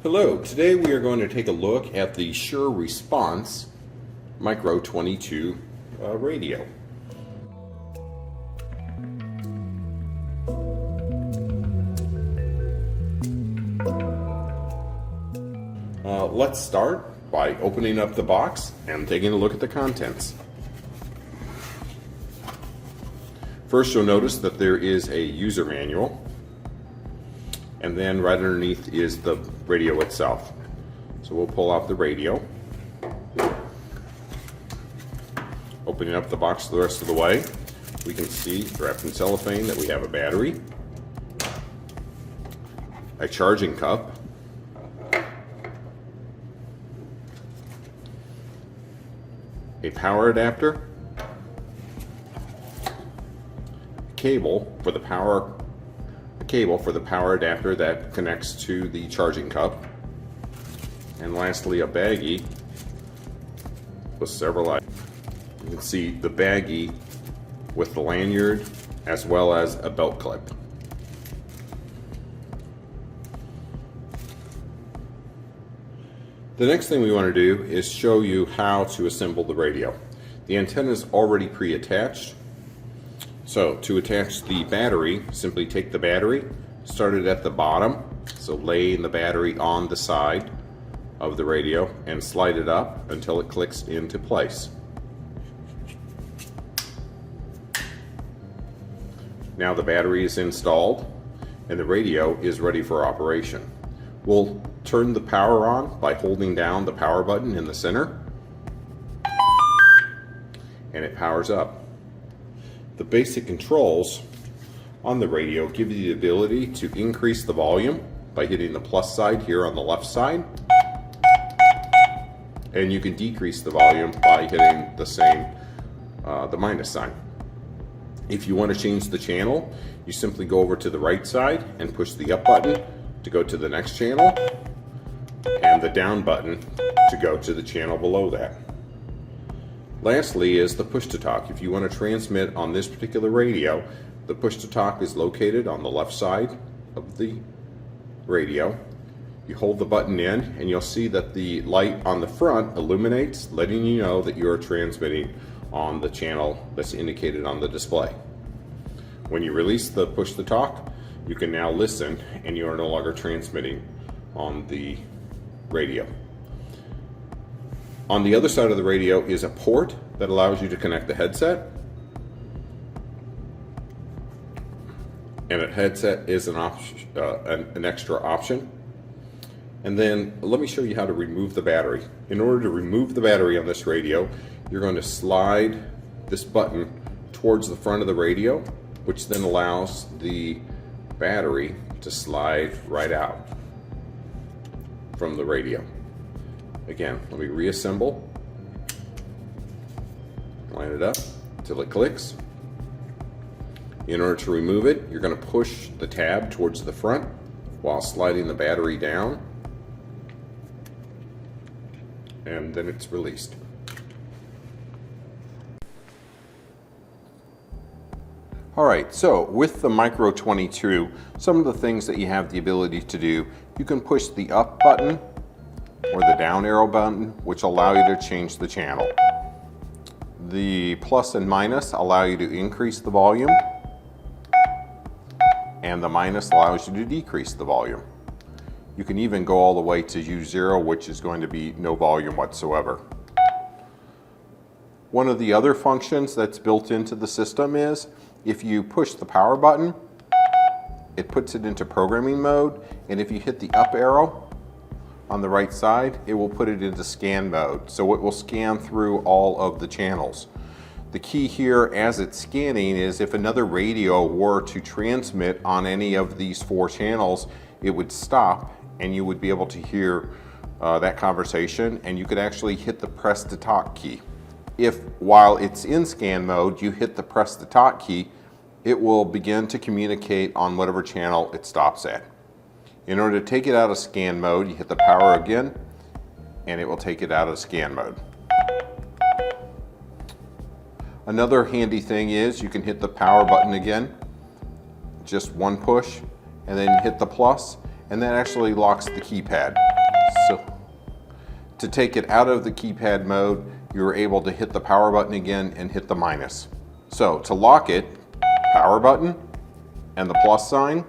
Hello, today we are going to take a look at the Sure Response Micro22 radio. Let's start by opening up the box and taking a look at the contents. First, you'll notice that there is a user manual, and then right underneath is the radio itself. So we'll pull out the radio, opening up the box the rest of the way. We can see, wrapped in cellophane, that we have a battery, a charging cup, a power adapter, a cable for the power adapter that connects to the charging cup, and lastly a baggie with several items. You can see the baggie with the lanyard as well as a belt clip. The next thing we want to do is show you how to assemble the radio. The antenna is already pre-attached. So to attach the battery, simply take the battery, start it at the bottom, so laying the battery on the side of the radio, and slide it up until it clicks into place. Now the battery is installed and the radio is ready for operation. We'll turn the power on by holding down the power button in the center, and it powers up. The basic controls on the radio give you the ability to increase the volume by hitting the plus side here on the left side, and you can decrease the volume by hitting the minus sign. If you want to change the channel, you simply go over to the right side and push the up button to go to the next channel, and the down button to go to the channel below that. Lastly is the push to talk. If you want to transmit on this particular radio, the push to talk is located on the left side of the radio. You hold the button in and you'll see that the light on the front illuminates, letting you know that you are transmitting on the channel that's indicated on the display. When you release the push to talk, you can now listen and you are no longer transmitting on the radio. On the other side of the radio is a port that allows you to connect the headset. And a headset is an extra option. And then let me show you how to remove the battery. In order to remove the battery on this radio, you're going to slide this button towards the front of the radio, which then allows the battery to slide right out from the radio. Again, let me reassemble, line it up until it clicks. In order to remove it, you're going to push the tab towards the front while sliding the battery down, and then it's released. Alright, so with the Micro22, some of the things that you have the ability to do, you can push the up button or the down arrow button, which allow you to change the channel. The plus and minus allow you to increase the volume, and the minus allows you to decrease the volume. You can even go all the way to U0, which is going to be no volume whatsoever. One of the other functions that's built into the system is if you push the power button, it puts it into programming mode, and if you hit the up arrow on the right side, it will put it into scan mode. So it will scan through all of the channels. The key here as it's scanning is if another radio were to transmit on any of these 4 channels, it would stop and you would be able to hear that conversation, and you could actually hit the press to talk key. If while it's in scan mode you hit the press to talk key, it will begin to communicate on whatever channel it stops at. In order to take it out of scan mode, you hit the power again and it will take it out of scan mode. Another handy thing is you can hit the power button again, just one push, and then hit the plus, and that actually locks the keypad. So to take it out of the keypad mode, you're able to hit the power button again and hit the minus. So to lock it, power button and the plus sign,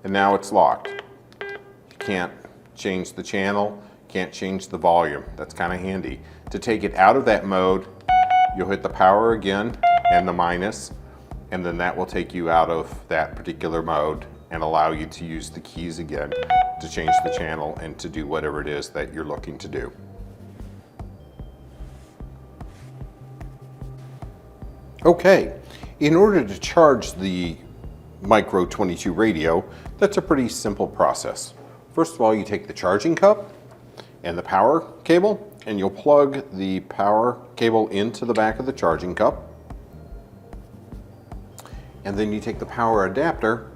and now it's locked. You can't change the channel, can't change the volume. That's kind of handy. To take it out of that mode, you'll hit the power again and the minus, and then that will take you out of that particular mode and allow you to use the keys again to change the channel and to do whatever it is that you're looking to do. Okay, in order to charge the Micro22 radio, that's a pretty simple process. First of all, you take the charging cup and the power cable, and you'll plug the power cable into the back of the charging cup. And then you take the power adapter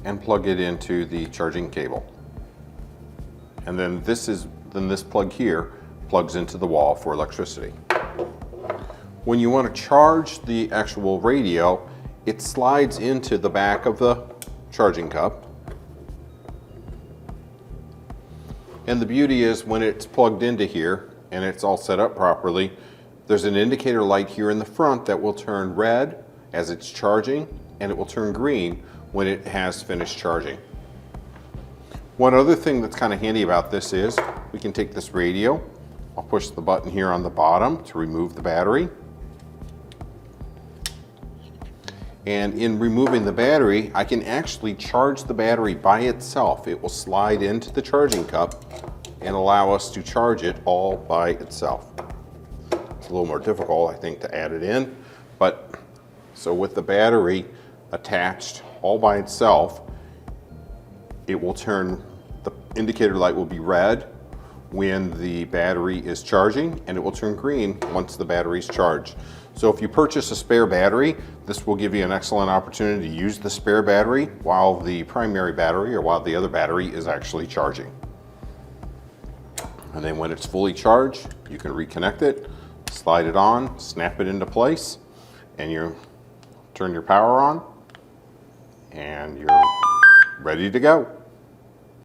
and plug it into the charging cable. And then this plug here plugs into the wall for electricity. When you want to charge the actual radio, it slides into the back of the charging cup. And the beauty is when it's plugged into here and it's all set up properly, there's an indicator light here in the front that will turn red as it's charging, and it will turn green when it has finished charging. One other thing that's kind of handy about this is we can take this radio. I'll push the button here on the bottom to remove the battery. And in removing the battery, I can actually charge the battery by itself. It will slide into the charging cup and allow us to charge it all by itself. It's a little more difficult, I think, to add it in, but so with the battery attached all by itself, it will turn, the indicator light will be red when the battery is charging, and it will turn green once the battery is charged. So if you purchase a spare battery, this will give you an excellent opportunity to use the spare battery while the primary battery or while the other battery is actually charging. And then when it's fully charged, you can reconnect it, slide it on, snap it into place, and you turn your power on, and you're ready to go.